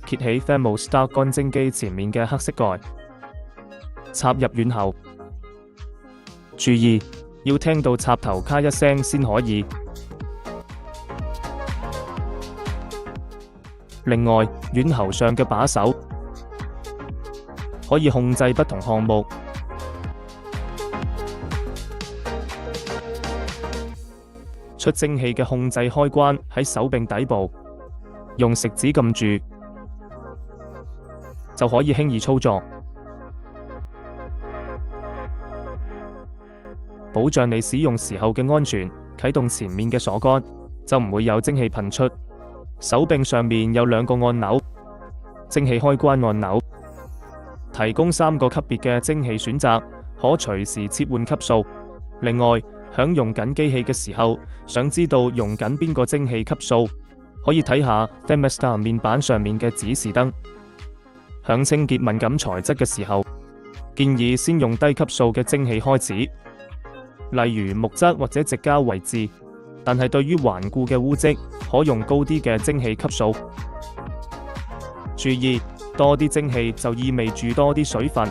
揭起 Thermostat 乾蒸機前面嘅黑色蓋，插入院後。注意，要聽到插頭咔一聲先可以。另外，院喉上嘅把手可以控制不同項目。出蒸汽嘅控制開關喺手柄底部，用食指撳住就可以輕易操作，保障你使用時候嘅安全。啟動前面嘅鎖桿就唔會有蒸汽噴出。手柄上面有兩個按鈕，蒸汽開關按鈕，提供3個級別嘅蒸汽選擇，可隨時切換級數。另外，響用緊機器嘅時候，想知道用緊邊個蒸汽級數，可以睇下 Thermostat 面板上面嘅指示燈。響清潔敏感材質嘅時候，建議先用低級數嘅蒸汽開始，例如木質或者矽膠位置。但係對於頑固嘅污漬，可用高啲嘅蒸汽級數。注意，多啲蒸汽就意味住多啲水分。